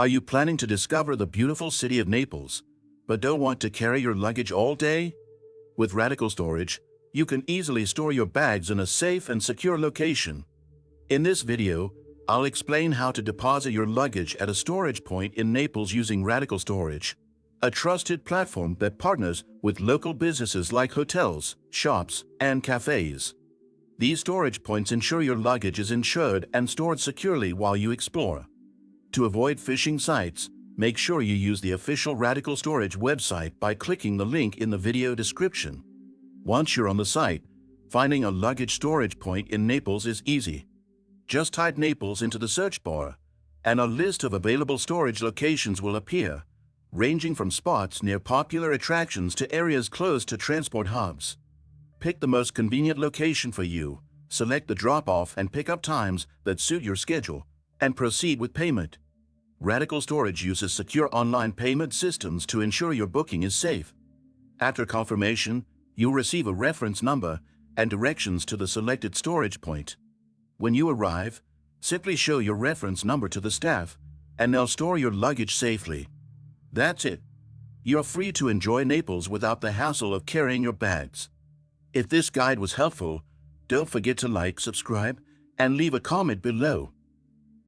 Are you planning to discover the beautiful city of Naples, but don't want to carry your luggage all day? With RadicalStorage, you can easily store your bags in a safe and secure location. In this video, I'll explain how to deposit your luggage at a storage point in Naples using RadicalStorage, a trusted platform that partners with local businesses like hotels, shops, and cafes. These storage points ensure your luggage is insured and stored securely while you explore. To avoid phishing sites, make sure you use the official RadicalStorage website by clicking the link in the video description. Once you're on the site, finding a luggage storage point in Naples is easy. Just type Naples into the search bar, and a list of available storage locations will appear, ranging from spots near popular attractions to areas close to transport hubs. Pick the most convenient location for you, select the drop-off and pick-up times that suit your schedule, and proceed with payment. RadicalStorage uses secure online payment systems to ensure your booking is safe. After confirmation, you'll receive a reference number and directions to the selected storage point. When you arrive, simply show your reference number to the staff, and they'll store your luggage safely. That's it. You're free to enjoy Naples without the hassle of carrying your bags. If this guide was helpful, don't forget to like, subscribe, and leave a comment below.